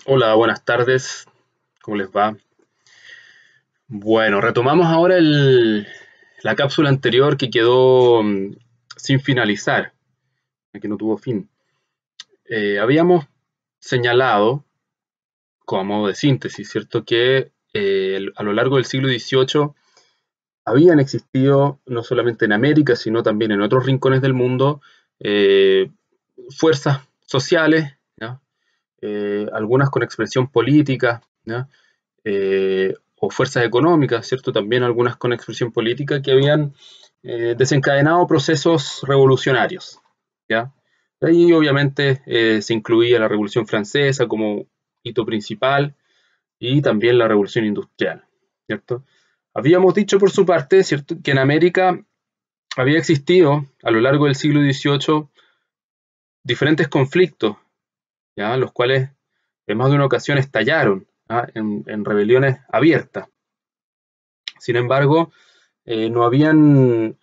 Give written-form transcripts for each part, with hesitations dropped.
Hola, buenas tardes. ¿Cómo les va? Bueno, retomamos ahora la cápsula anterior que quedó sin finalizar, que no tuvo fin. Habíamos señalado, como a modo de síntesis, ¿cierto?, que a lo largo del siglo XVIII habían existido, no solamente en América, sino también en otros rincones del mundo, eh, fuerzas sociales, ¿ya? Algunas con expresión política, ¿ya? O fuerzas económicas, ¿cierto? También algunas con expresión política que habían desencadenado procesos revolucionarios, ¿ya? Ahí obviamente se incluía la Revolución Francesa como hito principal y también la Revolución Industrial, ¿cierto? Habíamos dicho por su parte, ¿cierto?, que en América había existido a lo largo del siglo XVIII diferentes conflictos, ¿ya?, los cuales en más de una ocasión estallaron, ¿ah?, en rebeliones abiertas. Sin embargo, no habían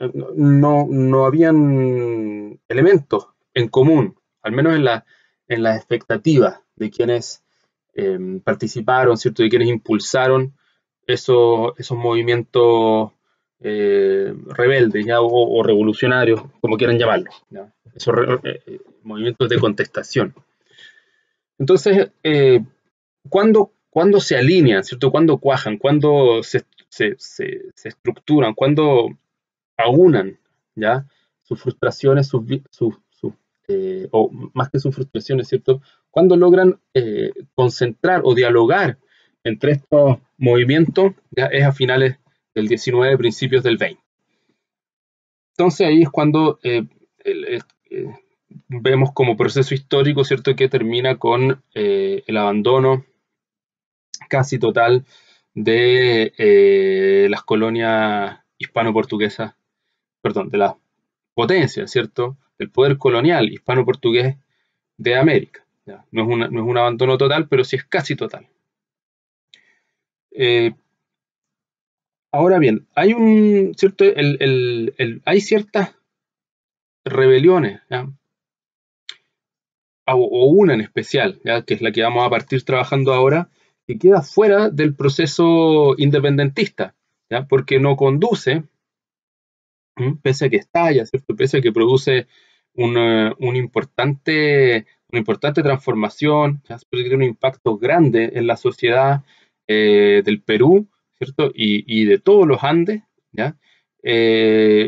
elementos en común, al menos en las expectativas de quienes participaron, ¿cierto?, de quienes impulsaron esos movimientos rebeldes, ¿ya? O revolucionarios, como quieran llamarlos, ¿ya? Esos movimientos de contestación. Entonces, ¿cuándo se alinean, ¿cierto? ¿Cuándo cuajan? ¿Cuándo se estructuran? ¿Cuándo aunan, ¿ya?, sus frustraciones, o más que sus frustraciones, ¿cierto? ¿Cuándo logran concentrar o dialogar entre estos movimientos? ¿Ya? Es a finales del XIX, principios del XX. Entonces ahí es cuando vemos como proceso histórico, ¿cierto?, que termina con el abandono casi total de las colonias hispano-portuguesas, perdón, de las potencias, ¿cierto?, del poder colonial hispano-portugués de América. ¿Ya? No es un abandono total, pero sí es casi total. Eh, Ahora bien, hay ¿cierto? Hay ciertas rebeliones, ¿ya?, o una en especial, ¿ya?, que es la que vamos a partir trabajando ahora, que queda fuera del proceso independentista, ¿ya?, porque no conduce, pese a que estalla, ¿cierto?, pese a que produce una importante transformación, ¿ya?, tiene un impacto grande en la sociedad del Perú, ¿cierto?, y de todos los Andes, ¿ya?,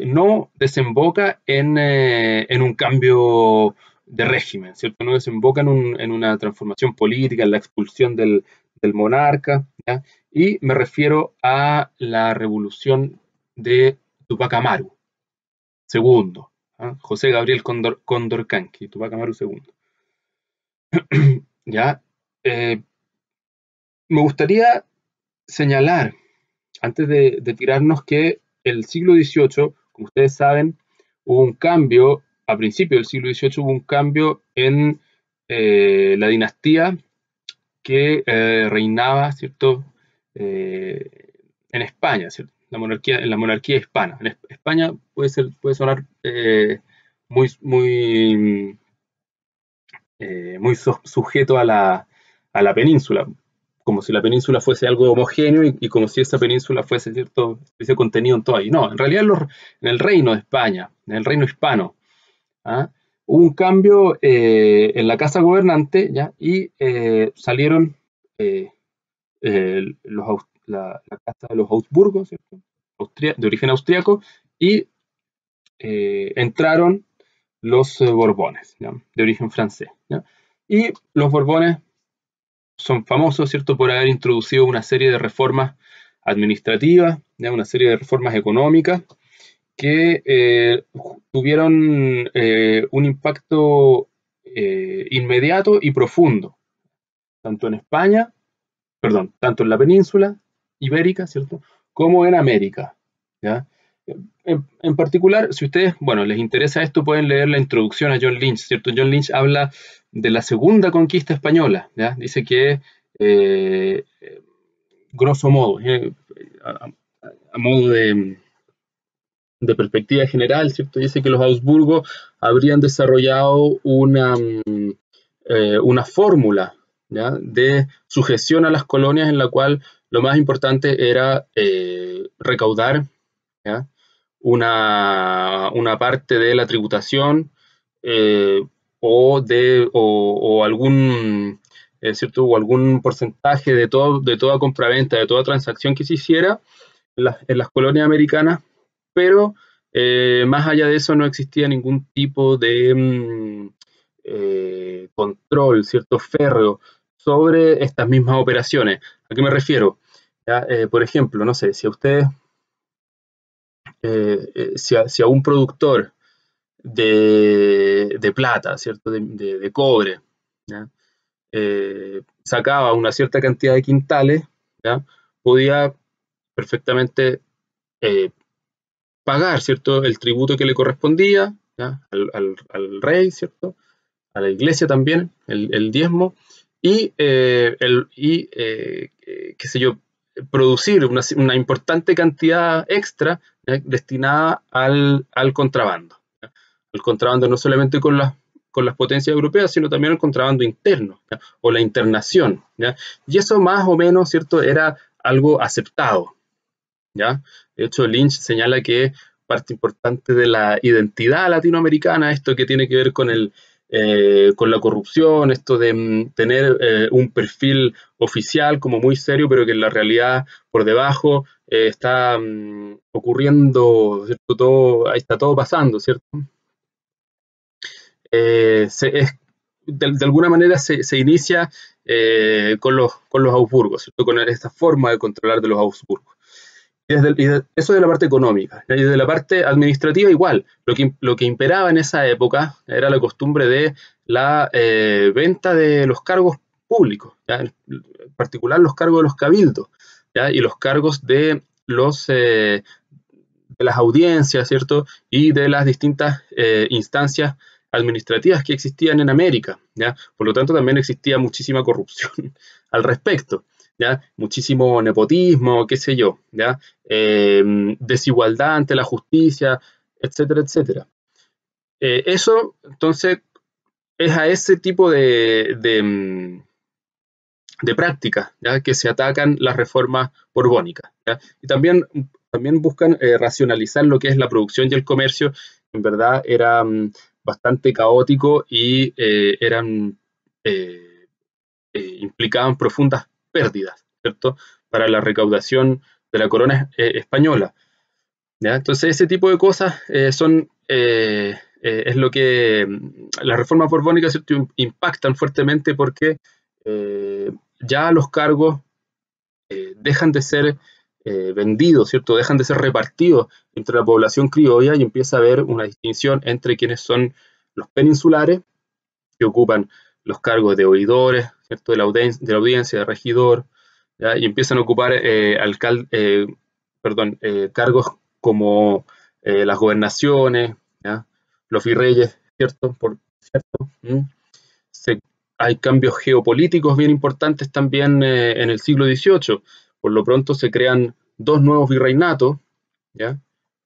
no desemboca en un cambio de régimen, ¿cierto? No desemboca en una transformación política, en la expulsión del monarca, ¿ya? Y me refiero a la revolución de Tupac Amaru segundo, ¿ah? José Gabriel Condorcanqui, Tupac Amaru segundo. ¿Ya? Me gustaría señalar, antes de tirarnos, que el siglo XVIII, como ustedes saben, hubo un cambio, a principios del siglo XVIII hubo un cambio en la dinastía que reinaba, ¿cierto?, en España, ¿cierto?, en la monarquía hispana. En España puede sonar muy, muy sujeto a la península, como si la península fuese algo homogéneo y como si esa península fuese, ¿cierto?, ese contenido en todo ahí. No, en realidad en el reino de España, en el reino hispano, ¿ah?, hubo un cambio en la casa gobernante, ¿ya?, y salieron eh, la casa de los Habsburgo, ¿cierto?, de origen austriaco, y entraron los Borbones, ¿ya?, de origen francés, ¿ya? Y los Borbones son famosos, ¿cierto?, por haber introducido una serie de reformas administrativas, ¿ya?, una serie de reformas económicas que tuvieron un impacto inmediato y profundo, tanto en España, perdón, tanto en la península ibérica, ¿cierto?, como en América, ¿ya? En particular, si ustedes, bueno, les interesa esto, pueden leer la introducción a John Lynch, ¿cierto? John Lynch habla de la segunda conquista española, ¿ya? Dice que, eh, grosso modo, a modo de perspectiva general, ¿cierto?, dice que los Habsburgo habrían desarrollado una fórmula, ¿ya?, de sujeción a las colonias, en la cual lo más importante era recaudar, ¿ya?, una parte de la tributación, o algún, ¿cierto?, o algún porcentaje de toda compraventa, de toda transacción que se hiciera en las colonias americanas, pero más allá de eso no existía ningún tipo de control, ¿cierto?, férreo sobre estas mismas operaciones. ¿A qué me refiero? ¿Ya? Por ejemplo, no sé, si a ustedes, si a un productor de plata, ¿cierto?, de cobre, ¿ya?, sacaba una cierta cantidad de quintales, ¿ya?, podía perfectamente pagar, ¿cierto?, el tributo que le correspondía, ¿ya?, al rey, ¿cierto?, a la iglesia también, el diezmo, y qué sé yo, producir una importante cantidad extra, ¿ya?, destinada al contrabando, ¿ya?, el contrabando no solamente con las potencias europeas, sino también el contrabando interno, ¿ya?, o la internación, ¿ya?, y eso más o menos, ¿cierto?, era algo aceptado, ¿ya? De hecho, Lynch señala que parte importante de la identidad latinoamericana, esto que tiene que ver con la corrupción, esto de tener un perfil oficial como muy serio, pero que en la realidad por debajo está ocurriendo, ¿cierto?, todo, ahí está todo pasando, ¿cierto? De alguna manera se inicia con los Habsburgos, ¿cierto?, con esta forma de controlar de los Habsburgos. Eso de la parte económica. Y de la parte administrativa igual. Lo que imperaba en esa época era la costumbre de la venta de los cargos públicos, ¿ya?, en particular los cargos de los cabildos, ¿ya?, y los cargos de las audiencias, ¿cierto?, y de las distintas instancias administrativas que existían en América, ¿ya? Por lo tanto, también existía muchísima corrupción al respecto, ¿ya? Muchísimo nepotismo, qué sé yo, ¿ya? Desigualdad ante la justicia, etcétera, etcétera. Eso, entonces, es a ese tipo de prácticas, ¿ya?, que se atacan las reformas borbónicas, ¿ya? Y también buscan racionalizar lo que es la producción y el comercio. En verdad era bastante caótico y implicaban profundas pérdidas, ¿cierto?, para la recaudación de la corona española, ¿ya? Entonces ese tipo de cosas es lo que las reformas borbónicas, ¿cierto?, impactan fuertemente, porque ya los cargos dejan de ser vendidos, ¿cierto?, dejan de ser repartidos entre la población criolla, y empieza a haber una distinción entre quienes son los peninsulares, que ocupan los cargos de oidores, ¿cierto?, de la audiencia, de regidor, ¿ya?, y empiezan a ocupar cargos como las gobernaciones, ¿ya?, los virreyes, ¿cierto? ¿Cierto? Se, Hay cambios geopolíticos bien importantes también en el siglo XVIII. Por lo pronto se crean dos nuevos virreinatos, ¿ya?,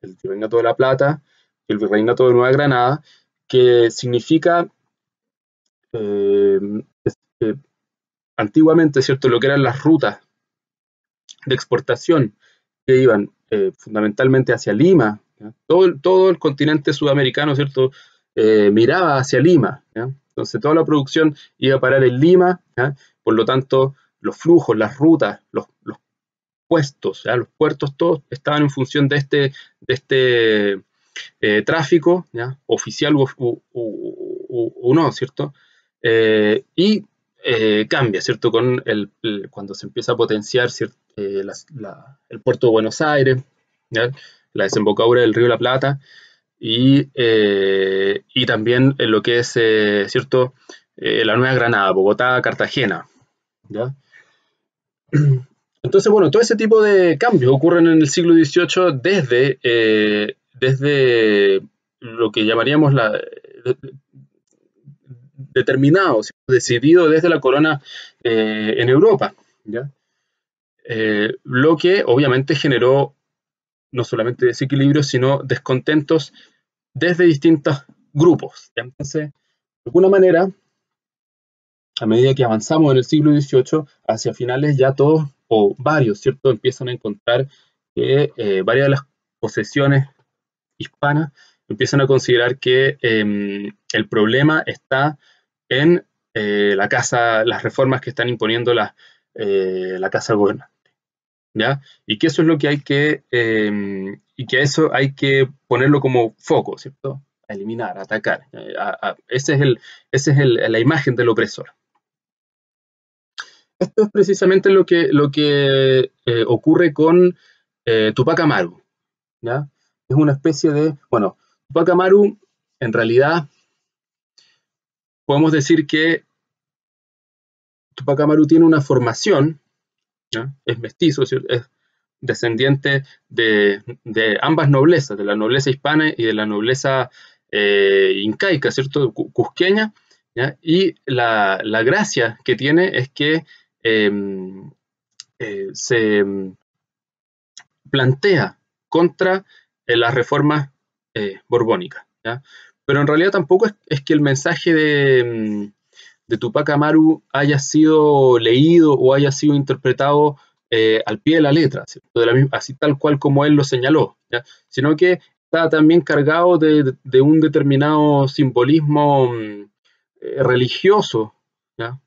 el Virreinato de la Plata y el Virreinato de Nueva Granada, que significa eh, eh, antiguamente, ¿cierto?, lo que eran las rutas de exportación que iban fundamentalmente hacia Lima, ¿ya? Todo el continente sudamericano, ¿cierto?, miraba hacia Lima, ¿ya? Entonces toda la producción iba a parar en Lima, ¿ya? Por lo tanto, los flujos, las rutas, los puestos, ¿ya?, los puertos, todos estaban en función de este tráfico, ¿ya?, oficial o no, ¿cierto? Y cambia, ¿cierto?, cuando se empieza a potenciar, ¿cierto?, el puerto de Buenos Aires, ¿ya?, la desembocadura del río de la Plata, y también en lo que es, ¿cierto?, la Nueva Granada, Bogotá, Cartagena, ¿ya? Entonces, bueno, todo ese tipo de cambios ocurren en el siglo XVIII desde lo que llamaríamos determinado, ¿sí?, decidido desde la corona en Europa, ¿ya? Lo que obviamente generó no solamente desequilibrios, sino descontentos desde distintos grupos, ¿ya? Entonces, de alguna manera, a medida que avanzamos en el siglo XVIII, hacia finales ya todos, o varios, ¿cierto?, empiezan a encontrar que varias de las posesiones hispanas empiezan a considerar que el problema está en las reformas que están imponiendo la casa gobernante, ¿ya? Y que eso es lo que hay que, y que a eso hay que ponerlo como foco, ¿cierto? A eliminar, a atacar. Esa es la imagen del opresor. Esto es precisamente lo que ocurre con Tupac Amaru, ¿ya? Es una especie de, bueno, Tupac Amaru, en realidad, podemos decir que Tupac Amaru tiene una formación, ¿ya? Es mestizo, es descendiente de ambas noblezas, de la nobleza hispana y de la nobleza incaica, ¿cierto? Cusqueña, ¿ya? Y la gracia que tiene es que se plantea contra las reformas borbónicas, ¿ya? Pero en realidad tampoco es que el mensaje de Tupac Amaru haya sido leído o haya sido interpretado al pie de la letra, ¿cierto? Así tal cual como él lo señaló, ¿ya? Sino que está también cargado de un determinado simbolismo religioso, ¿ya?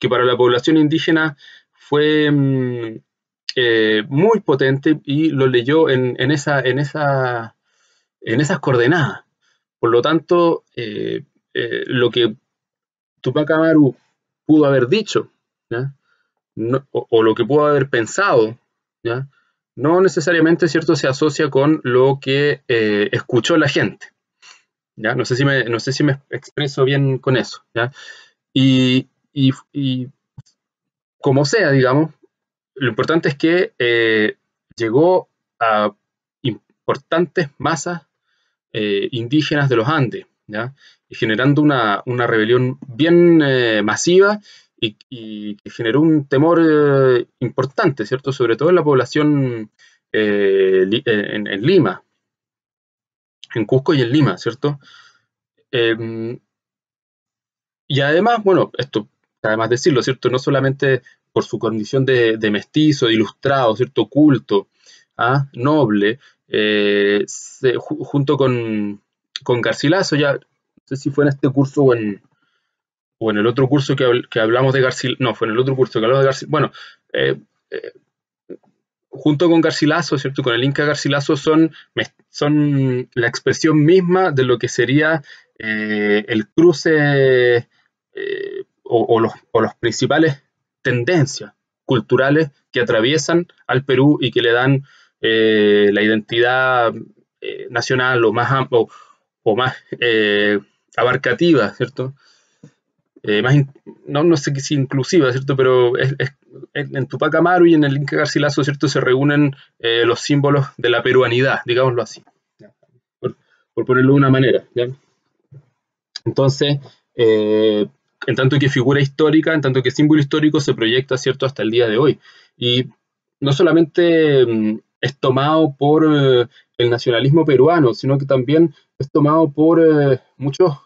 Que para la población indígena fue muy potente y lo leyó en esas coordenadas. Por lo tanto, lo que Tupac Amaru pudo haber dicho, ¿ya? No, o lo que pudo haber pensado, ¿ya? No necesariamente, ¿cierto?, se asocia con lo que escuchó la gente, ¿ya? No sé si me expreso bien con eso, ¿ya? Y como sea, digamos, lo importante es que llegó a importantes masas indígenas de los Andes, ¿ya? Y generando una rebelión bien masiva y que generó un temor importante, ¿cierto? Sobre todo en la población en Lima, en Cusco y en Lima, ¿cierto? Y además, bueno, esto, además decirlo, ¿cierto? No solamente por su condición de mestizo, de ilustrado, ¿cierto? Culto, ¿ah? Noble, junto con Garcilaso, ya, no sé si fue en este curso o en el otro curso que hablamos de Garcilaso, no, fue en el otro curso que hablamos de Garcilaso, bueno, eh, eh, junto con Garcilaso, ¿cierto? Con el Inca Garcilaso son la expresión misma de lo que sería el cruce o los principales tendencias culturales que atraviesan al Perú y que le dan la identidad nacional o más abarcativa, ¿cierto? Más no sé si inclusiva, ¿cierto? Pero en Tupac Amaru y en el Inca Garcilaso, ¿cierto? Se reúnen los símbolos de la peruanidad, digámoslo así, ¿ya? Por ponerlo de una manera, ¿ya? Entonces, en tanto que figura histórica, en tanto que símbolo histórico, se proyecta, ¿cierto?, hasta el día de hoy. Y no solamente es tomado por el nacionalismo peruano, sino que también es tomado por muchos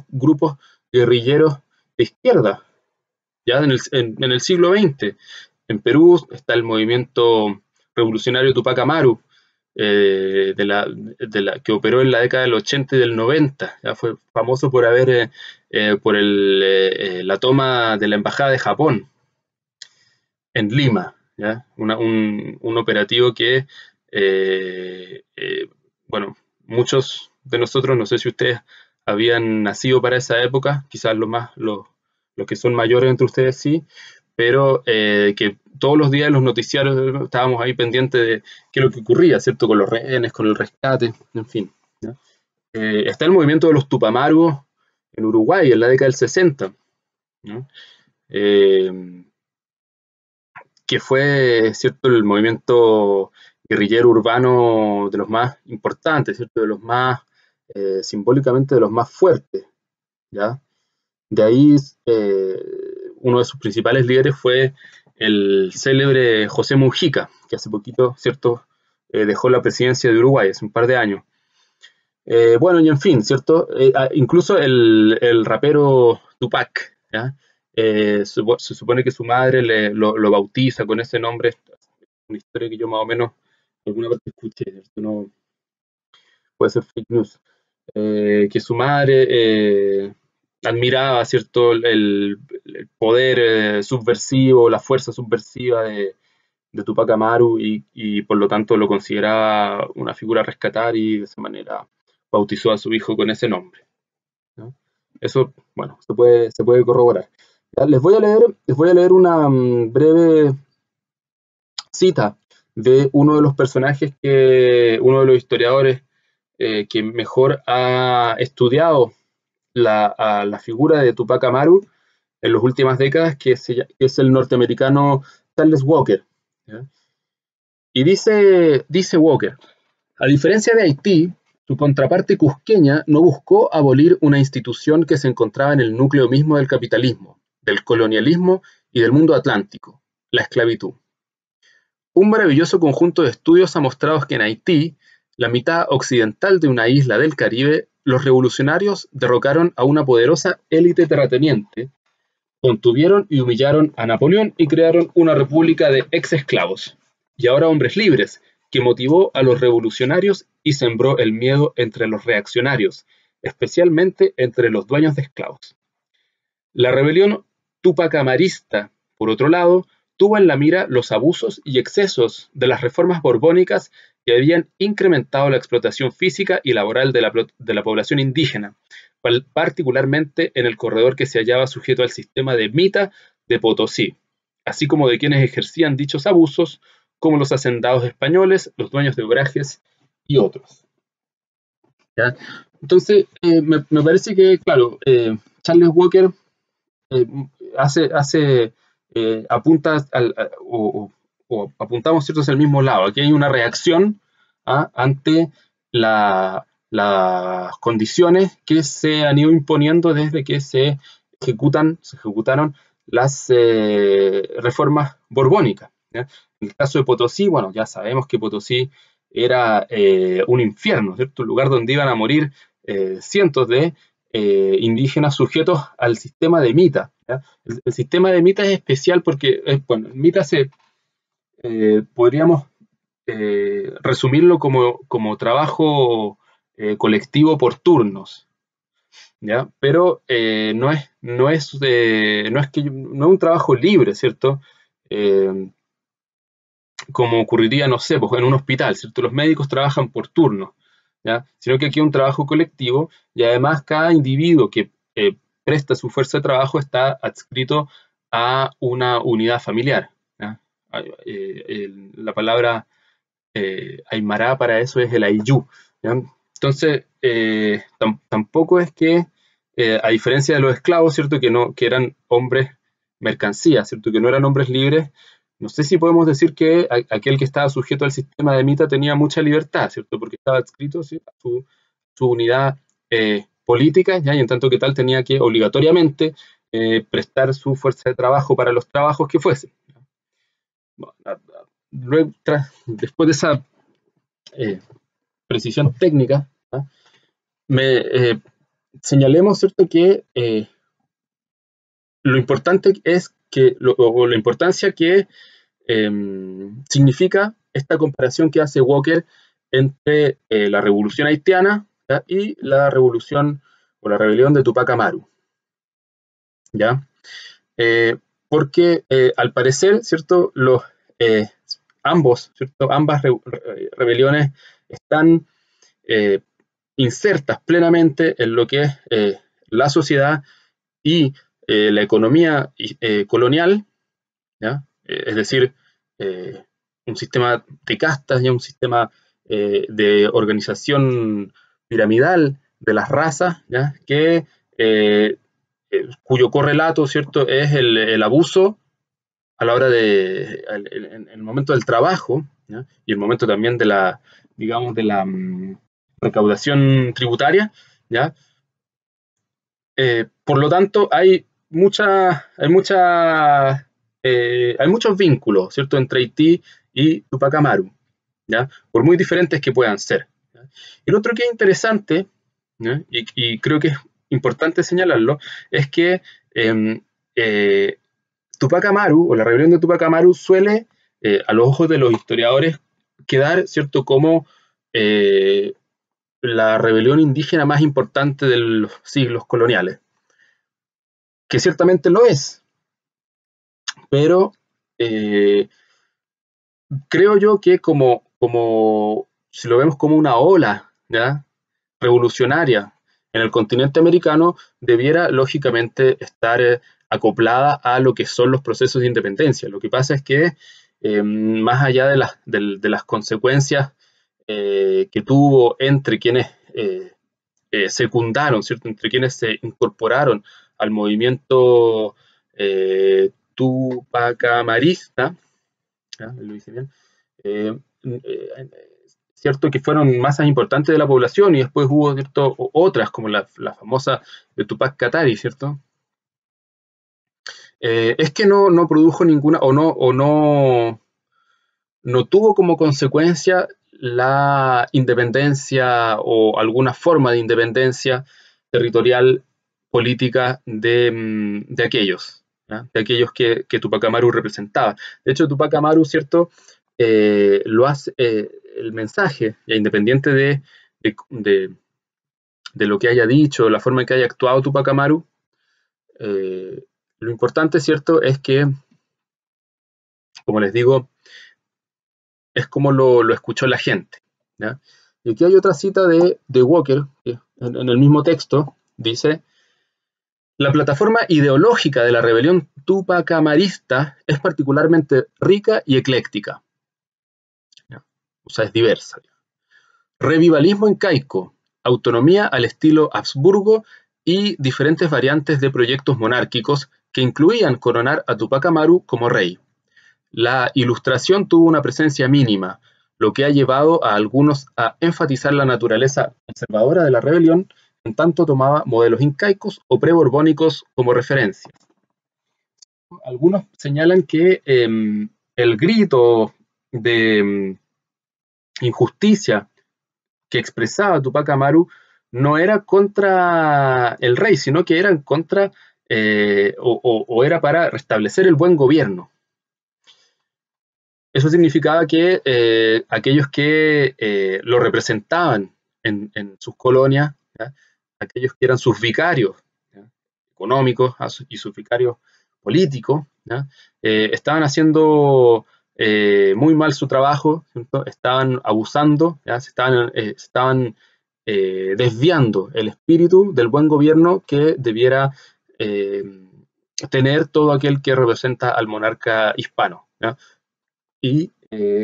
grupos guerrilleros de izquierda, ya en el siglo XX. En Perú está el movimiento revolucionario Tupac Amaru, que operó en la década del 80 y del 90. Ya fue famoso por la toma de la embajada de Japón en Lima, ¿ya? Un operativo que, bueno, muchos de nosotros, no sé si ustedes habían nacido para esa época, quizás los que son mayores entre ustedes sí, pero que todos los días en los noticiarios estábamos ahí pendientes de qué es lo que ocurría, ¿cierto? Con los rehenes, con el rescate, en fin, ¿ya? Está el movimiento de los Tupamaros en Uruguay en la década del 60, ¿no? Que fue, ¿cierto?, el movimiento guerrillero urbano de los más importantes, ¿cierto?, de los más, simbólicamente de los más fuertes, ¿ya? De ahí, uno de sus principales líderes fue el célebre José Mujica, que hace poquito, ¿cierto?, dejó la presidencia de Uruguay, hace un par de años. Bueno, y en fin, ¿cierto? Incluso el rapero Tupac, ¿ya? Se supone que su madre lo bautiza con ese nombre. Es una historia que yo más o menos alguna vez escuché, ¿cierto? No puede ser fake news. Que su madre admiraba, ¿cierto? El poder subversivo, la fuerza subversiva de Tupac Amaru y por lo tanto lo consideraba una figura a rescatar y de esa manera bautizó a su hijo con ese nombre, ¿no? Eso, bueno, se puede corroborar. Ya, les voy a leer una breve cita de uno de los personajes uno de los historiadores que mejor ha estudiado a la figura de Tupac Amaru en las últimas décadas, que es el norteamericano Charles Walker, ¿ya? Y dice Walker: a diferencia de Haití, su contraparte cusqueña no buscó abolir una institución que se encontraba en el núcleo mismo del capitalismo, del colonialismo y del mundo atlántico: la esclavitud. Un maravilloso conjunto de estudios ha mostrado que en Haití, la mitad occidental de una isla del Caribe, los revolucionarios derrocaron a una poderosa élite terrateniente, contuvieron y humillaron a Napoleón y crearon una república de ex-esclavos, y ahora hombres libres, que motivó a los revolucionarios y sembró el miedo entre los reaccionarios, especialmente entre los dueños de esclavos. La rebelión tupacamarista, por otro lado, tuvo en la mira los abusos y excesos de las reformas borbónicas que habían incrementado la explotación física y laboral de la población indígena, particularmente en el corredor que se hallaba sujeto al sistema de Mita de Potosí, así como de quienes ejercían dichos abusos, como los hacendados españoles, los dueños de obrajes y otros, ¿ya? Entonces, me parece que, claro, Charles Walker eh, hace apunta o apuntamos ciertos al mismo lado. Aquí hay una reacción ante las condiciones que se han ido imponiendo desde que se ejecutaron las reformas borbónicas, ¿ya? En el caso de Potosí, bueno, ya sabemos que Potosí era un infierno, ¿cierto? Un lugar donde iban a morir cientos de indígenas sujetos al sistema de Mita, ¿ya? El sistema de Mita es especial porque, bueno, Mita podríamos resumirlo como trabajo colectivo por turnos, ¿ya? Pero no es un trabajo libre, ¿cierto? Eh, como ocurriría, no sé, pues en un hospital, ¿cierto? Los médicos trabajan por turno, ¿ya? Sino que aquí hay un trabajo colectivo y además cada individuo que presta su fuerza de trabajo está adscrito a una unidad familiar, ¿ya? La palabra aymara para eso es el ayllú, ¿ya? Entonces, tampoco es que, a diferencia de los esclavos, ¿cierto? Que eran hombres mercancías, ¿cierto? Que no eran hombres libres. No sé si podemos decir que aquel que estaba sujeto al sistema de Mita tenía mucha libertad, ¿cierto? Porque estaba adscrito, ¿sí?, a su unidad política, ¿ya? Y en tanto que tal tenía que obligatoriamente prestar su fuerza de trabajo para los trabajos que fuesen. Bueno, luego, después de esa precisión técnica, ¿ah?, señalemos, ¿cierto?, que lo importante es o la importancia que significa esta comparación que hace Walker entre la revolución haitiana, ¿ya?, y la revolución o la rebelión de Tupac Amaru, ¿ya? Porque al parecer, ¿cierto?, eh, ambas rebeliones están eh, insertas plenamente en lo que es la sociedad y la economía colonial, ¿ya? Es decir, eh, un sistema de castas y un sistema de organización piramidal de las razas, ¿ya?, cuyo correlato, ¿cierto?, es el abuso a la hora en el momento del trabajo, ¿ya?, y el momento también de digamos, de la recaudación tributaria, ¿ya? Por lo tanto, hay muchos vínculos, ¿cierto?, entre Haití y Tupac Amaru, ¿ya?, por muy diferentes que puedan ser, ¿ya? Y lo otro que es interesante, ¿ya?, y creo que es importante señalarlo, es que Tupac Amaru, o la rebelión de Tupac Amaru, suele, a los ojos de los historiadores, quedar, ¿cierto?, como la rebelión indígena más importante de los siglos coloniales, que ciertamente lo es, pero creo yo que si lo vemos como una ola, ¿ya?, revolucionaria en el continente americano, debiera lógicamente estar acoplada a lo que son los procesos de independencia. Lo que pasa es que más allá de las consecuencias que tuvo entre quienes secundaron, ¿cierto?, entre quienes se incorporaron al movimiento tupacamarista, ¿ya?, lo hice bien, cierto que fueron masas importantes de la población, y después hubo, ¿cierto?, otras, como la famosa de Tupac Katari, ¿cierto? Es que no produjo ninguna, no tuvo como consecuencia la independencia o alguna forma de independencia territorial política de aquellos, ¿ya?, de aquellos que Tupac Amaru representaba. De hecho, Tupac Amaru, ¿cierto?, lo hace, el mensaje, ya independiente de lo que haya dicho, la forma en que haya actuado Tupac Amaru, lo importante, ¿cierto?, es que, como les digo, es como lo escuchó la gente, ¿ya? Y aquí hay otra cita de Walker, que en el mismo texto dice: la plataforma ideológica de la rebelión tupacamarista es particularmente rica y ecléctica, ¿ya?, o sea, es diversa. Revivalismo incaico, autonomía al estilo Habsburgo y diferentes variantes de proyectos monárquicos que incluían coronar a Tupac Amaru como rey. La ilustración tuvo una presencia mínima, lo que ha llevado a algunos a enfatizar la naturaleza conservadora de la rebelión, en tanto tomaba modelos incaicos o preborbónicos como referencia. Algunos señalan que el grito de injusticia que expresaba Tupac Amaru no era contra el rey, sino que era en contra o era para restablecer el buen gobierno. Eso significaba que aquellos que lo representaban en sus colonias, ¿ya?, aquellos que eran sus vicarios, ¿ya?, económicos y sus vicarios políticos, ¿ya?, estaban haciendo muy mal su trabajo, ¿cierto?, estaban abusando, ¿ya?, estaban desviando el espíritu del buen gobierno que debiera tener todo aquel que representa al monarca hispano, ¿ya? Y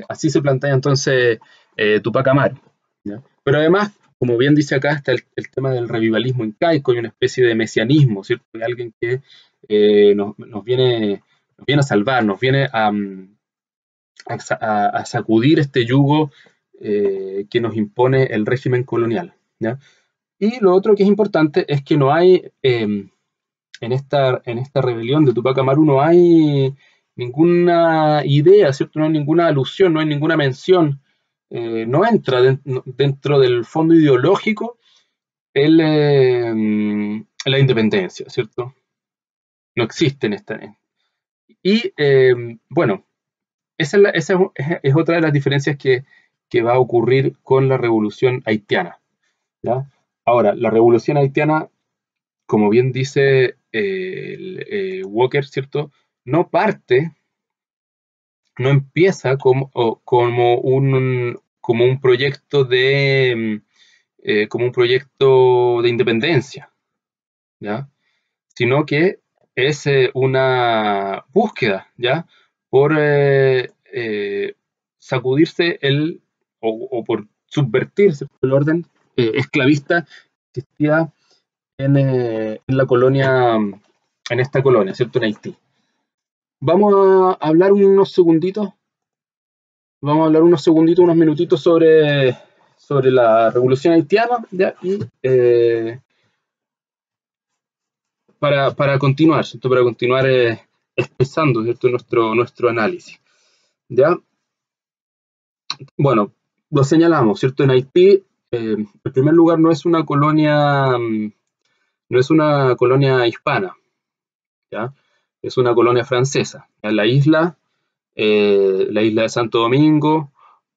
así se plantea entonces Tupac Amaru, ¿ya? Pero además, como bien dice acá, está el tema del revivalismo incaico y una especie de mesianismo, ¿cierto?, de alguien que nos viene a salvar, nos viene a sacudir este yugo que nos impone el régimen colonial, ¿ya? Y lo otro que es importante es que no hay, en esta rebelión de Tupac Amaru, no hay ninguna idea, ¿cierto?, no hay ninguna alusión, no hay ninguna mención, no entra dentro del fondo ideológico la independencia, ¿cierto? No existe en esta. Y bueno, esa es otra de las diferencias que va a ocurrir con la revolución haitiana, ¿ya? Ahora, la revolución haitiana, como bien dice Walker, ¿cierto?, no empieza como un proyecto como un proyecto de independencia, ¿ya?, sino que es una búsqueda, ¿ya?, por sacudirse o por subvertirse el orden esclavista que existía en la colonia, en esta colonia, ¿cierto?, en Haití. Vamos a hablar unos segunditos, unos minutitos sobre la revolución haitiana, ¿ya? Y para continuar, ¿cierto?, para continuar expresando, ¿cierto?, nuestro análisis, ¿ya? Bueno, lo señalamos, ¿cierto? En Haití, en primer lugar, no es una colonia hispana, ¿ya? es una colonia francesa. En la isla de Santo Domingo,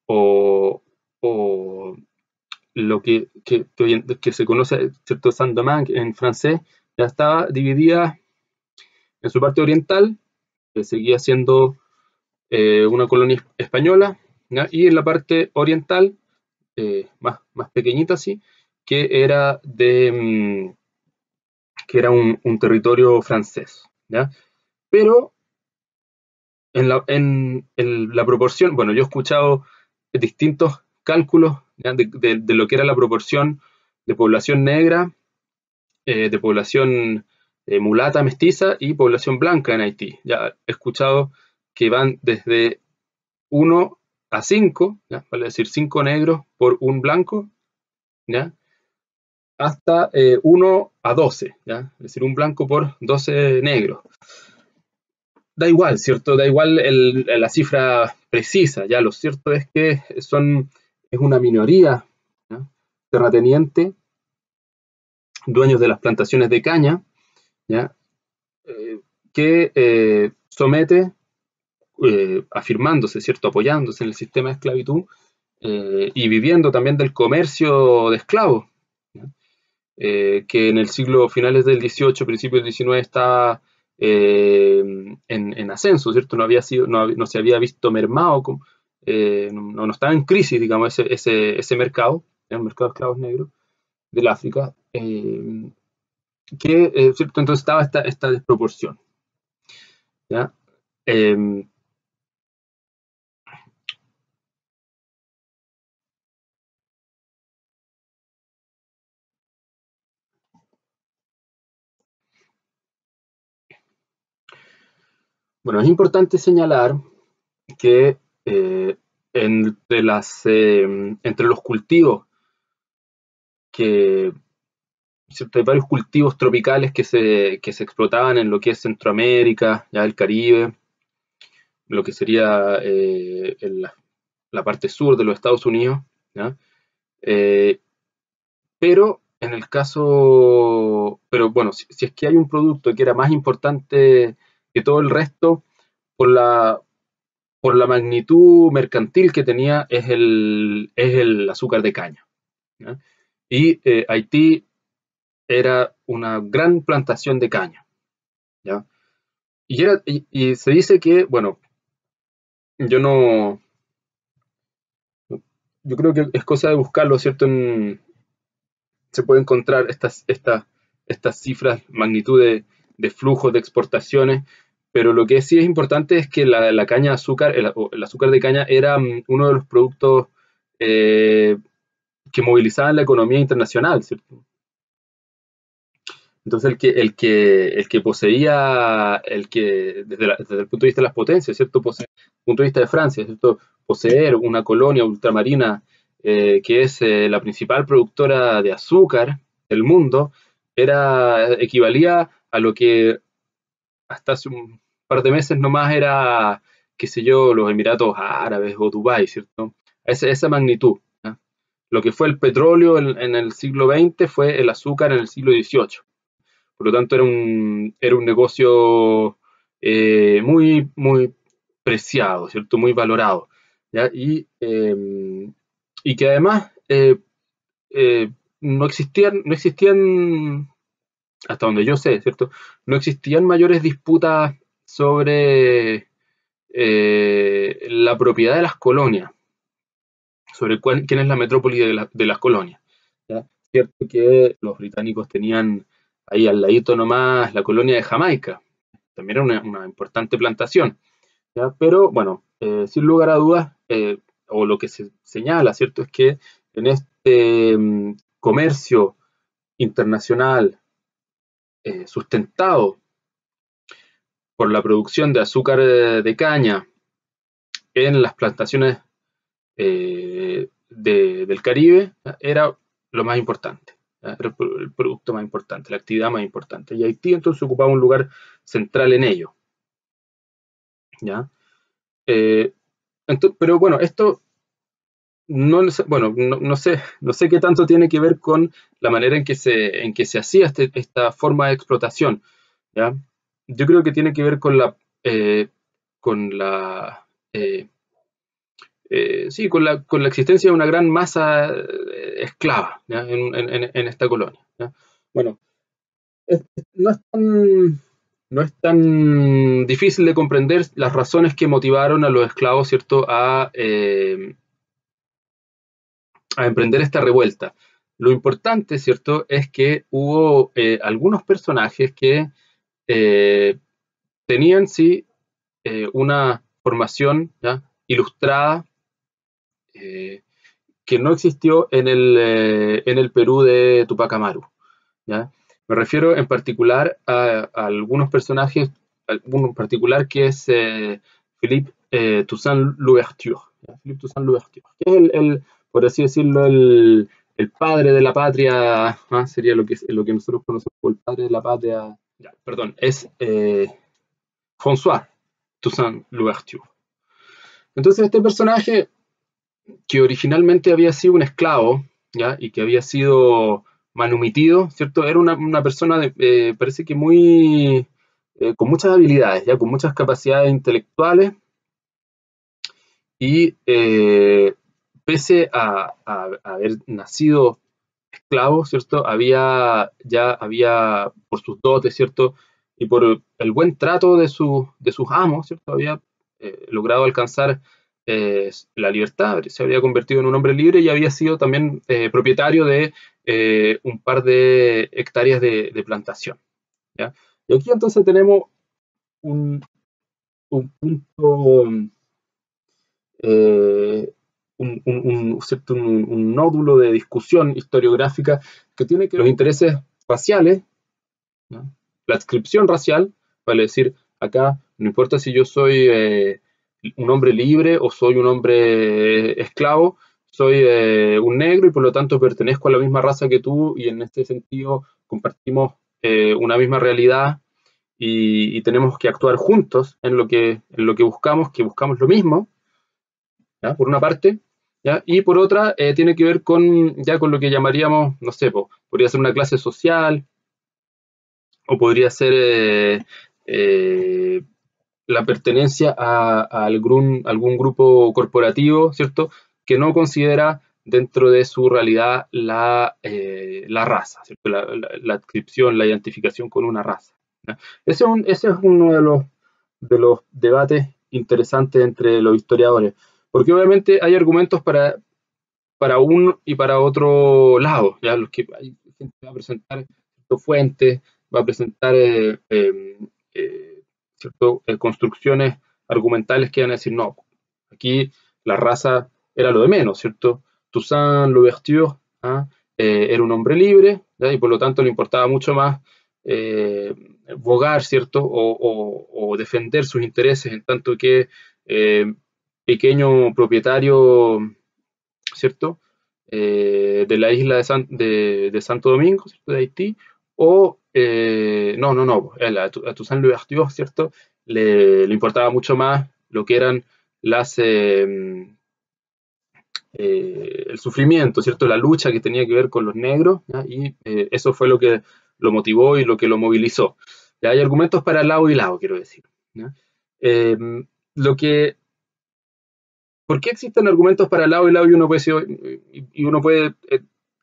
o que se conoce, ¿cierto? Saint-Domingue en francés, ya estaba dividida en su parte oriental, que seguía siendo una colonia española, ¿ya? Y en la parte oriental, más pequeñita así, que era un territorio francés, ¿ya? Pero en la proporción, bueno, yo he escuchado distintos cálculos, ¿ya? De lo que era la proporción de población negra, de población mulata, mestiza y población blanca en Haití. Ya he escuchado que van desde 1 a 5, ¿ya? Vale decir 5 negros por un blanco, ¿ya? Hasta 1 a 12, ¿ya? Es decir, un blanco por 12 negros. Da igual, ¿cierto? Da igual la cifra precisa, ¿ya? Lo cierto es que es una minoría, ¿ya? Terrateniente, dueños de las plantaciones de caña, ¿ya? Que somete, afirmándose, ¿cierto? Apoyándose en el sistema de esclavitud, y viviendo también del comercio de esclavos, ¿ya? Que en el siglo finales del XVIII, principios del XIX estaba en ascenso, ¿cierto? No se había visto mermado, no estaba en crisis, digamos, ese mercado, el mercado de esclavos negros del África, ¿cierto? Entonces estaba esta desproporción, ¿ya? Bueno, es importante señalar que entre los cultivos que, ¿cierto? Hay varios cultivos tropicales que se explotaban en lo que es Centroamérica, ya el Caribe, lo que sería la parte sur de los Estados Unidos, ¿ya? Eh, pero bueno, si es que hay un producto que era más importante que todo el resto, por la magnitud mercantil que tenía, es el azúcar de caña, ¿ya? Y Haití era una gran plantación de caña, ¿ya? Y se dice que, bueno, yo no, yo creo que es cosa de buscarlo, ¿cierto? Se puede encontrar estas cifras, magnitud de flujos de exportaciones, pero lo que sí es importante es que la caña de azúcar, el azúcar de caña era uno de los productos eh, que movilizaban la economía internacional, ¿cierto? Entonces el que poseía, desde el punto de vista de las potencias, ¿cierto? Desde el punto de vista de Francia, ¿cierto? Poseer una colonia ultramarina que es la principal productora de azúcar del mundo, equivalía a lo que hasta hace un par de meses nomás era, qué sé yo, los Emiratos Árabes o Dubái, ¿cierto? Esa magnitud, ¿ya? Lo que fue el petróleo en el siglo XX fue el azúcar en el siglo XVIII. Por lo tanto, era un negocio muy, muy preciado, ¿cierto? Muy valorado, ¿ya? Y que además eh, no existían, hasta donde yo sé, ¿cierto? No existían mayores disputas sobre la propiedad de las colonias, sobre quién es la metrópoli de las colonias, ¿ya? Cierto que los británicos tenían ahí al ladito nomás la colonia de Jamaica, también era una importante plantación, ¿ya? Pero bueno, sin lugar a dudas, o lo que se señala, ¿cierto? Es que en este comercio internacional sustentado por la producción de azúcar de caña en las plantaciones del Caribe, ¿ya? Era lo más importante, ¿ya? Era el producto más importante, la actividad más importante. Y Haití entonces ocupaba un lugar central en ello, ¿ya? Eh, pero bueno, esto bueno, no sé qué tanto tiene que ver con la manera en que se hacía esta forma de explotación, ¿ya? yo creo que tiene que ver con la sí, con la existencia de una gran masa esclava, ¿ya? En esta colonia, ¿ya? Bueno, es- no es tan, no es tan difícil de comprender las razones que motivaron a los esclavos, ¿cierto?, a emprender esta revuelta. Lo importante, ¿cierto?, es que hubo algunos personajes que eh, tenían, sí, una formación, ¿ya?, ilustrada, eh, que no existió en el Perú de Tupac Amaru, ¿ya? Me refiero en particular a algunos personajes, uno en particular que es Philippe Toussaint Louverture, ¿ya? Philippe Toussaint Louverture, que es por así decirlo, el padre de la patria, ¿ah? Sería lo que nosotros conocemos como el padre de la patria, ya, perdón, es François Toussaint Louverture. Entonces este personaje, que originalmente había sido un esclavo, ¿ya? Y que había sido manumitido, ¿cierto? Era una persona, parece que con muchas habilidades, ¿ya? Con muchas capacidades intelectuales y pese a haber nacido esclavo, ¿cierto? Había, por sus dotes, ¿cierto? Y por el buen trato de sus amos, ¿cierto? Había logrado alcanzar la libertad, se había convertido en un hombre libre y había sido también propietario de un par de hectáreas de plantación, ¿ya? Y aquí entonces tenemos un, un punto, eh, ¿cierto? Un nódulo de discusión historiográfica que tiene que ver con los intereses raciales, ¿no? La adscripción racial, vale decir, acá no importa si yo soy un hombre libre o soy un hombre esclavo, soy un negro y por lo tanto pertenezco a la misma raza que tú y en este sentido compartimos una misma realidad y tenemos que actuar juntos en lo que buscamos, lo mismo, ¿ya? Por una parte, ¿ya? Y por otra, tiene que ver con lo que llamaríamos, no sé, podría ser una clase social, o podría ser eh, la pertenencia a algún grupo corporativo, ¿cierto? Que no considera dentro de su realidad la raza, ¿cierto? La adscripción, la identificación con una raza, ¿ya? Ese es uno de los debates interesantes entre los historiadores, porque obviamente hay argumentos para uno y para otro lado, ¿ya? Hay gente que va a presentar fuentes, va a presentar construcciones argumentales que van a decir, no, aquí la raza era lo de menos, ¿cierto? Toussaint Louverture, ¿ah? Era un hombre libre, ¿ya? Y por lo tanto le importaba mucho más eh, bogar, ¿cierto? O defender sus intereses en tanto que pequeño propietario, ¿cierto? De la isla de Santo Domingo, ¿cierto? De Haití, o no, a Toussaint Louverture, ¿cierto? Le importaba mucho más lo que eran el sufrimiento, ¿cierto? La lucha que tenía que ver con los negros, ¿ya? Y eso fue lo que lo motivó y lo que lo movilizó. ¿Ya? Hay argumentos para lado y lado, quiero decir, ¿ya? Eh, lo que ¿Por qué existen argumentos para lado y lado y uno puede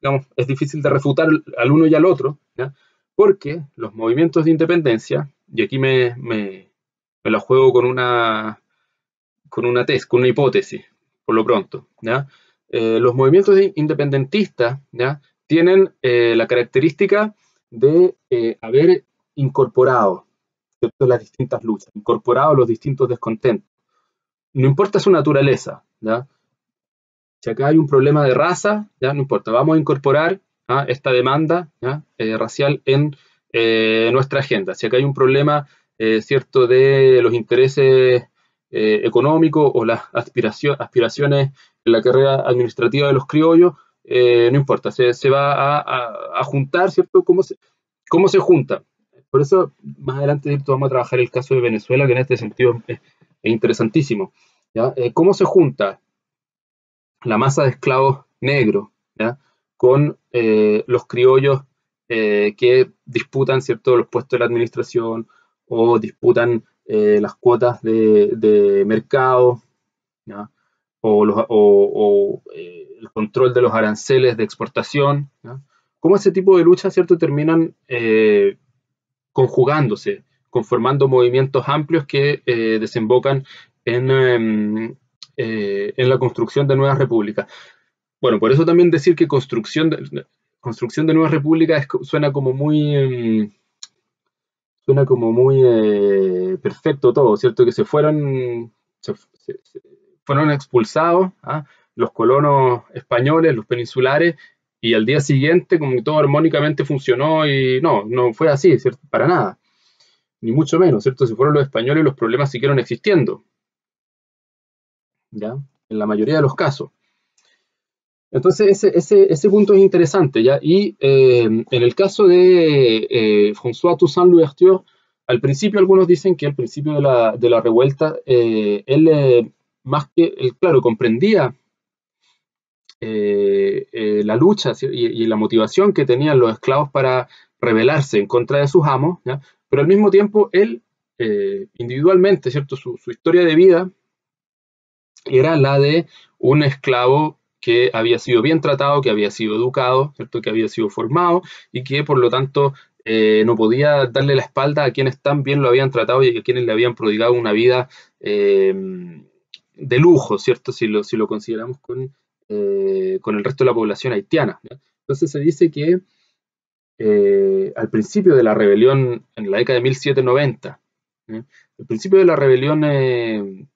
digamos, es difícil de refutar al uno y al otro? ¿Ya? Porque los movimientos de independencia, y aquí me la juego con una hipótesis, por lo pronto, ¿ya? Los movimientos independentistas, ¿ya? Tienen la característica de haber incorporado, ¿cierto?, las distintas luchas, incorporado los distintos descontentos. No importa su naturaleza, ¿ya? Si acá hay un problema de raza, ya no importa, vamos a incorporar esta demanda, ¿ya? Racial en nuestra agenda. Si acá hay un problema, cierto, de los intereses económicos o las aspiraciones en la carrera administrativa de los criollos, no importa, se va a juntar, ¿cierto? ¿Cómo se junta? Por eso, más adelante, ¿cierto?, vamos a trabajar el caso de Venezuela, que en este sentido es interesantísimo, ¿ya? ¿Cómo se junta la masa de esclavos negros, ¿ya?, con los criollos que disputan, ¿cierto?, los puestos de la administración o disputan las cuotas de mercado, ¿ya? O el control de los aranceles de exportación, ¿ya? Cómo ese tipo de luchas, ¿cierto?, terminan conjugándose, conformando movimientos amplios que desembocan en la construcción de nuevas repúblicas. Bueno, por eso también decir que construcción de nuevas repúblicas suena como muy perfecto todo, ¿cierto? Que se fueron expulsados, ¿ah?, los colonos españoles, los peninsulares, y al día siguiente como que todo armónicamente funcionó y no fue así, ¿cierto? Para nada, ni mucho menos, ¿cierto? Si fueron los españoles, los problemas siguieron existiendo, ¿ya? En la mayoría de los casos. Entonces, ese punto es interesante, ¿ya? Y en el caso de François Toussaint Louverture, al principio algunos dicen que al principio de la revuelta, él, más que, él, claro, comprendía la lucha, ¿sí?, y la motivación que tenían los esclavos para rebelarse en contra de sus amos, ¿ya? Pero al mismo tiempo él, individualmente, ¿cierto? Su historia de vida era la de un esclavo que había sido bien tratado, que había sido educado, ¿cierto?, que había sido formado y que por lo tanto no podía darle la espalda a quienes tan bien lo habían tratado y a quienes le habían prodigado una vida de lujo, ¿cierto?, si lo consideramos con el resto de la población haitiana, ¿no? Entonces se dice que al principio de la rebelión, en la década de 1790, ¿no?, al principio de la rebelión en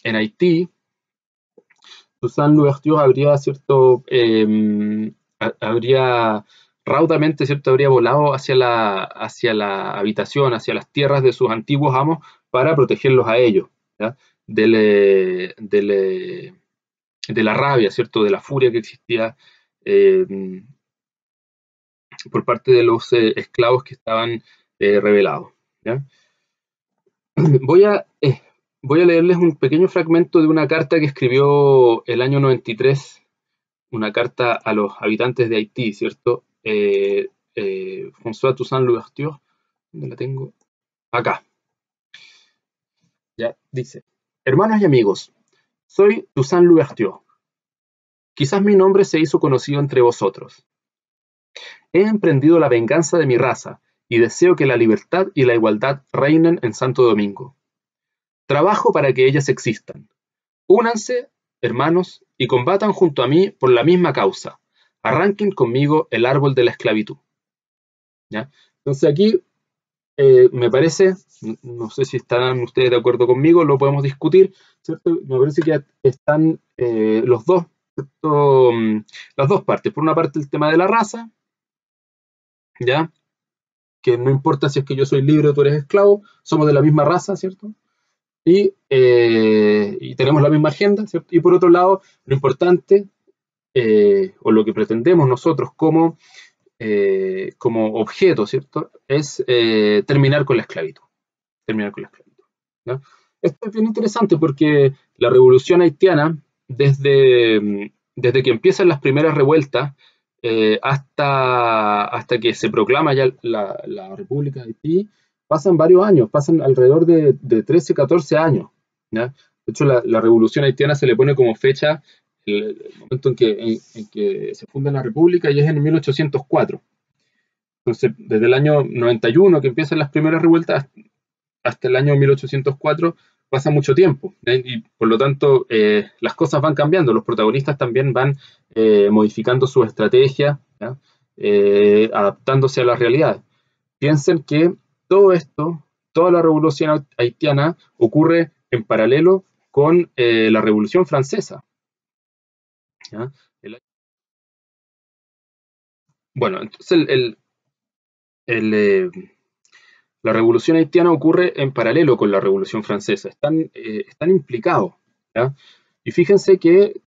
Haití, Toussaint Louverture habría, ¿cierto?, habría raudamente, ¿cierto?, habría volado hacia la habitación, hacia las tierras de sus antiguos amos para protegerlos a ellos, ¿ya?, de la rabia, ¿cierto?, de la furia que existía eh, por parte de los esclavos que estaban rebelados, ¿ya? Voy a, eh, voy a leerles un pequeño fragmento de una carta que escribió el año 93, una carta a los habitantes de Haití, ¿cierto? François Toussaint Louverture, ¿dónde la tengo? Acá, ya, dice: hermanos y amigos, soy Toussaint Louverture. Quizás mi nombre se hizo conocido entre vosotros. He emprendido la venganza de mi raza y deseo que la libertad y la igualdad reinen en Santo Domingo. Trabajo para que ellas existan. Únanse, hermanos, y combatan junto a mí por la misma causa. Arranquen conmigo el árbol de la esclavitud, ¿ya? Entonces aquí me parece, no sé si están ustedes de acuerdo conmigo, lo podemos discutir, ¿cierto? Me parece que están los dos, ¿cierto? Las dos partes. Por una parte el tema de la raza, ¿ya?, que no importa si es que yo soy libre o tú eres esclavo, somos de la misma raza, ¿cierto? Y tenemos la misma agenda, ¿cierto? Y por otro lado, lo importante, o lo que pretendemos nosotros como objeto, ¿cierto?, es terminar con la esclavitud. Terminar con la esclavitud, ¿no? Esto es bien interesante porque la revolución haitiana, desde que empiezan las primeras revueltas hasta que se proclama ya la República de Haití, pasan varios años, pasan alrededor de 13, 14 años, ¿ya? De hecho, la revolución haitiana se le pone como fecha el momento en que se funda la República, y es en 1804. Entonces, desde el año 91 que empiezan las primeras revueltas hasta el año 1804 pasa mucho tiempo, y por lo tanto las cosas van cambiando, los protagonistas también van modificando su estrategia, adaptándose a la realidad. Piensen que todo esto, toda la revolución haitiana ocurre en paralelo con la revolución francesa, ¿ya? Bueno, entonces el, eh, la revolución haitiana ocurre en paralelo con la revolución francesa, están implicados, ¿ya? Y fíjense que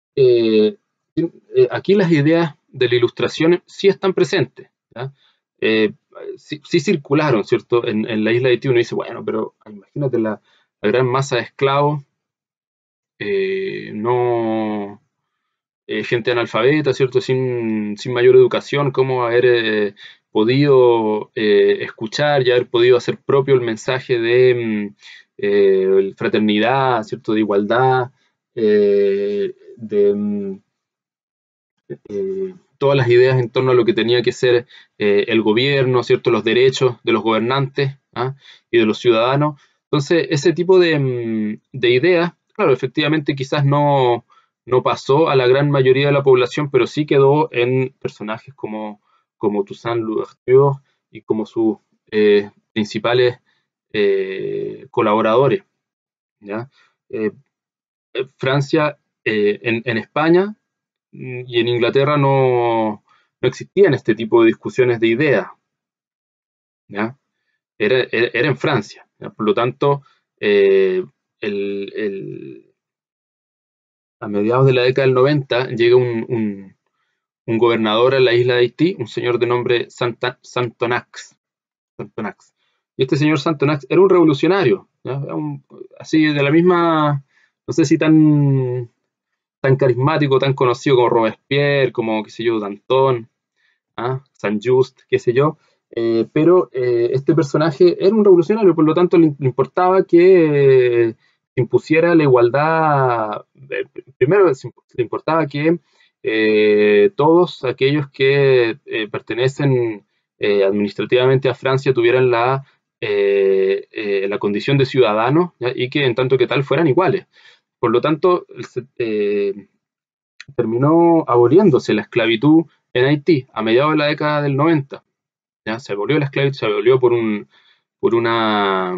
aquí las ideas de la ilustración sí están presentes, ¿ya? Sí circularon, ¿cierto? En la isla de Haití uno dice, bueno, pero imagínate la gran masa de esclavos, no gente analfabeta, ¿cierto? Sin mayor educación, ¿cómo va a haber podido escuchar y haber podido hacer propio el mensaje de fraternidad, ¿cierto? De igualdad, de todas las ideas en torno a lo que tenía que ser el gobierno, ¿cierto? Los derechos de los gobernantes, ¿ah? Y de los ciudadanos. Entonces, ese tipo de ideas, claro, efectivamente quizás no pasó a la gran mayoría de la población, pero sí quedó en personajes como Toussaint Louverture y como sus principales colaboradores, ¿ya? Eh, Francia, en España y en Inglaterra no existían este tipo de discusiones de ideas, ¿ya? Era en Francia, ¿ya? Por lo tanto, eh, el, el, a mediados de la década del 90 llega un gobernador a la isla de Haití, un señor de nombre Santonax. Santonax. Y este señor Santonax era un revolucionario, ¿ya? Así de la misma, no sé si tan carismático, tan conocido como Robespierre, como, qué sé yo, Danton, ¿ah? Saint-Just, qué sé yo, pero este personaje era un revolucionario, por lo tanto le importaba que impusiera la igualdad, primero le importaba que todos aquellos que pertenecen administrativamente a Francia tuvieran la condición de ciudadanos, ¿ya? Y que en tanto que tal fueran iguales. Por lo tanto, terminó aboliéndose la esclavitud en Haití a mediados de la década del 90. ¿Ya? Se abolió la esclavitud, se abolió por una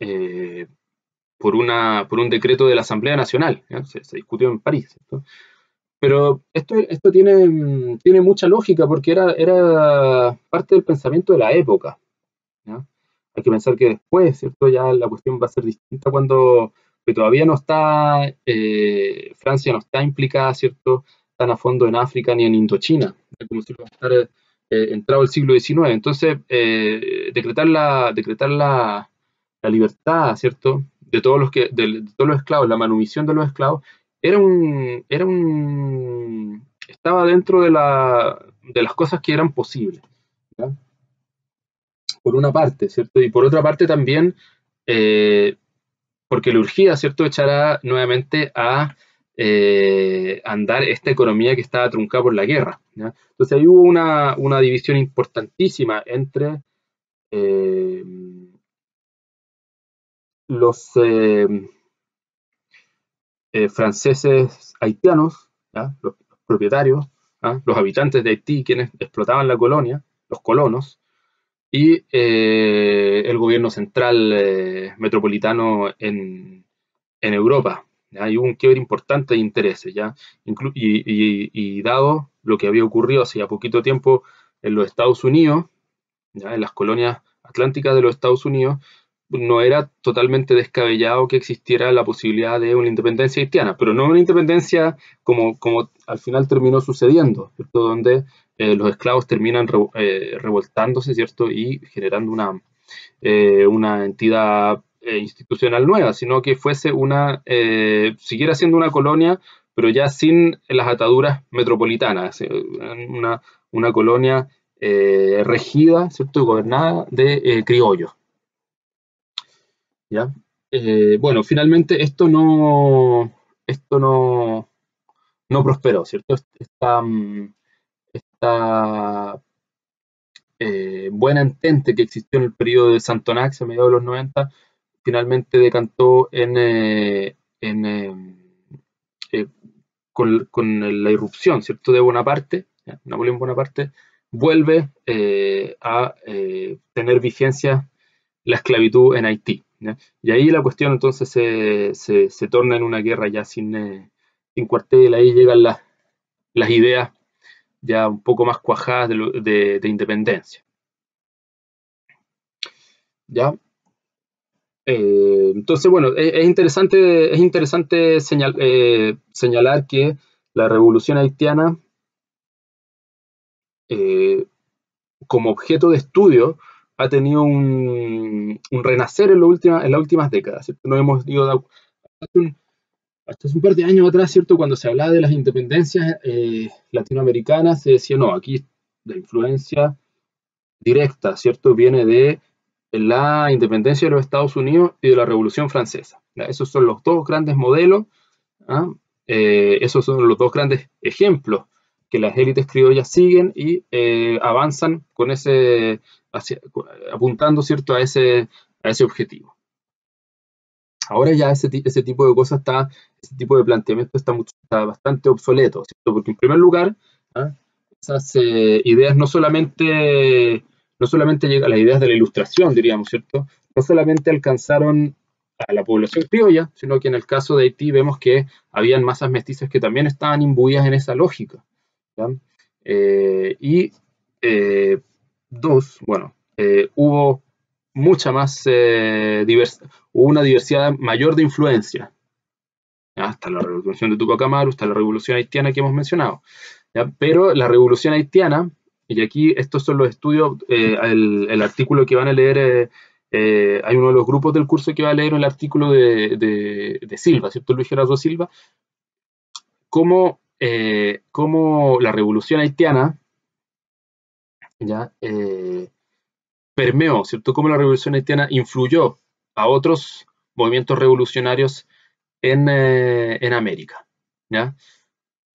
eh, por un decreto de la Asamblea Nacional, ¿ya? Se discutió en París, ¿cierto? Pero esto tiene mucha lógica porque era parte del pensamiento de la época, ¿ya? Hay que pensar que después, ¿cierto? Ya la cuestión va a ser distinta cuando que todavía no está, Francia no está implicada, ¿cierto? Tan a fondo en África ni en Indochina, como si va a estar entrado el siglo XIX. Entonces, decretar la libertad, ¿cierto? De todos los esclavos, la manumisión de los esclavos, estaba dentro de las cosas que eran posibles, ¿ya? Por una parte, ¿cierto? Y por otra parte también, eh, porque le urgía, ¿cierto?, echar nuevamente a andar esta economía que estaba truncada por la guerra, ¿ya? Entonces ahí hubo una división importantísima entre eh, los franceses haitianos, ¿ya? Los propietarios, ¿ah? Los habitantes de Haití, quienes explotaban la colonia, los colonos, y el gobierno central metropolitano en Europa. ¿Ya? Hay un quiebre importante de intereses, ¿ya? Y dado lo que había ocurrido hace poquito tiempo en los Estados Unidos, ¿ya? En las colonias atlánticas de los Estados Unidos, no era totalmente descabellado que existiera la posibilidad de una independencia haitiana, pero no una independencia como al final terminó sucediendo, ¿cierto? Donde los esclavos terminan revoltándose, ¿cierto? Y generando una entidad institucional nueva, sino que siguiera siendo una colonia, pero ya sin las ataduras metropolitanas, una colonia regida, ¿cierto? Y gobernada de criollos, ¿ya? Bueno, finalmente esto no prosperó, ¿cierto? Esta buena entente que existió en el periodo de Santonax a mediados de los 90 finalmente decantó eh, con la irrupción, ¿cierto?, de Bonaparte. ¿Ya? Napoleón Bonaparte vuelve a tener vigencia la esclavitud en Haití, ¿ya? Y ahí la cuestión entonces se torna en una guerra ya sin cuartel, ahí llegan las ideas ya un poco más cuajadas de independencia, ¿ya? Entonces, bueno, es interesante señalar que la revolución haitiana, eh, como objeto de estudio, ha tenido un renacer en las últimas décadas, ¿cierto? Nos hemos ido hasta hace un par de años atrás, ¿cierto? Cuando se hablaba de las independencias latinoamericanas, se decía, no, aquí la influencia directa, ¿cierto? Viene de la independencia de los Estados Unidos y de la Revolución Francesa. ¿Ya? Esos son los dos grandes modelos, ¿ah? Esos son los dos grandes ejemplos que las élites criollas siguen y avanzan con apuntando, ¿cierto? a ese objetivo. Ahora ya ese tipo de cosas ese tipo de planteamiento está bastante obsoleto, ¿cierto? Porque en primer lugar, ¿ah? Esas ideas no solamente llegan, las ideas de la ilustración, diríamos, ¿cierto? No solamente alcanzaron a la población criolla, sino que en el caso de Haití vemos que habían masas mestizas que también estaban imbuidas en esa lógica, ¿ya? Y bueno, hubo mucha más hubo una diversidad mayor de influencia. Hasta la revolución de Tupac Amaru, hasta la revolución haitiana que hemos mencionado. ¿Ya? Pero la revolución haitiana, y aquí estos son los estudios, el artículo que van a leer, hay uno de los grupos del curso que va a leer el artículo de Silva, ¿cierto? Luis Gerardo Silva, cómo la revolución haitiana ya permeó, ¿cierto? Cómo la revolución haitiana influyó a otros movimientos revolucionarios en América, ¿ya?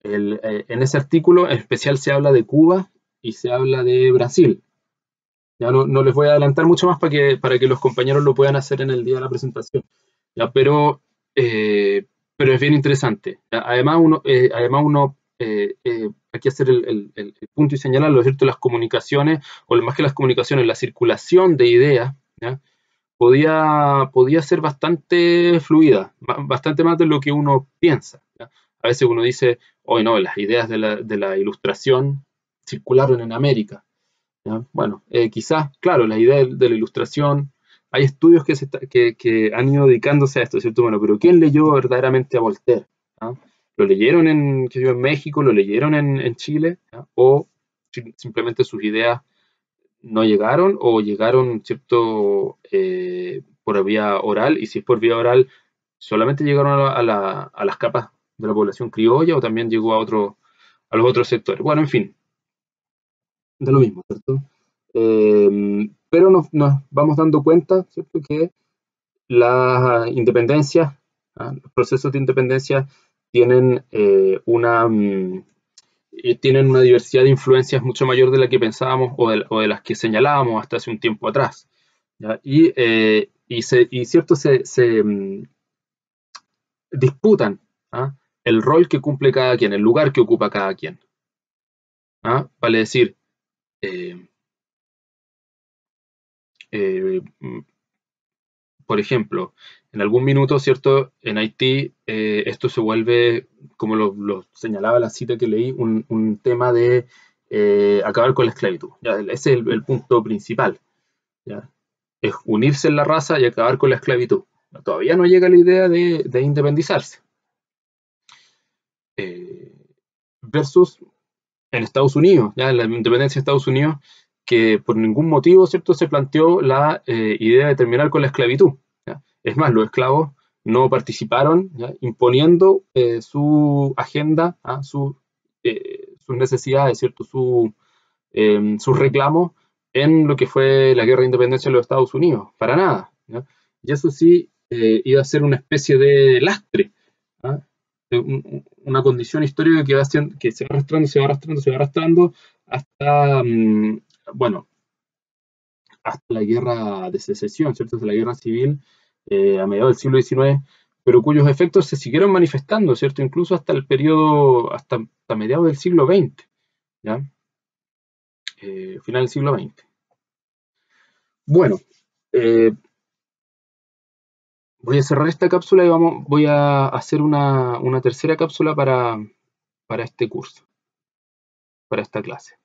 En ese artículo en especial se habla de Cuba y se habla de Brasil. Ya no les voy a adelantar mucho más para que los compañeros lo puedan hacer en el día de la presentación. ¿Ya? Pero es bien interesante. ¿Ya? Además uno hay que hacer el punto y señalarlo, ¿cierto? Las comunicaciones, o más que las comunicaciones, la circulación de ideas, ¿ya? Podía ser bastante fluida, bastante más de lo que uno piensa, ¿ya? A veces uno dice, hoy no, las ideas de la ilustración circularon en América, ¿ya? Bueno, quizás, claro, las ideas de la ilustración, hay estudios que han ido dedicándose a esto, ¿cierto? Bueno, pero ¿quién leyó verdaderamente a Voltaire? ¿Ah? ¿Lo leyeron en México? ¿Lo leyeron en Chile? ¿Ya? ¿O simplemente sus ideas no llegaron o llegaron, ¿cierto? Por vía oral? Y si es por vía oral, ¿solamente llegaron a las capas de la población criolla o también llegó a los otros sectores? Bueno, en fin, da lo mismo, ¿cierto? Pero nos vamos dando cuenta, ¿cierto? Que las independencias, ¿ah? Los procesos de independencia tienen tienen una diversidad de influencias mucho mayor de la que pensábamos o de las que señalábamos hasta hace un tiempo atrás, ¿ya? Cierto, se disputan, ¿ah? El rol que cumple cada quien, el lugar que ocupa cada quien, ¿ah? Vale decir, eh, eh, por ejemplo, en algún minuto, ¿cierto? En Haití esto se vuelve, como lo señalaba la cita que leí, un tema de acabar con la esclavitud. ¿Ya? Ese es el punto principal, ¿ya? Es unirse en la raza y acabar con la esclavitud. Todavía no llega la idea de independizarse. Eh, Versus en Estados Unidos, ¿ya? La independencia de Estados Unidos, que por ningún motivo, ¿cierto?, se planteó la idea de terminar con la esclavitud, ¿ya? Es más, los esclavos no participaron, ¿ya? Imponiendo su agenda, ¿ah? Sus necesidades, ¿cierto?, sus reclamos en lo que fue la guerra de independencia de los Estados Unidos, para nada, ¿ya? Y eso sí iba a ser una especie de lastre, ¿ah? Una condición histórica que se va arrastrando, se va arrastrando, se va arrastrando hasta, bueno, hasta la guerra de secesión, ¿cierto? Hasta la guerra civil a mediados del siglo XIX, pero cuyos efectos se siguieron manifestando, ¿cierto? Incluso hasta el periodo, hasta mediados del siglo XX, ¿ya? Final del siglo XX. Bueno, eh, voy a cerrar esta cápsula y voy a hacer una tercera cápsula para este curso, para esta clase.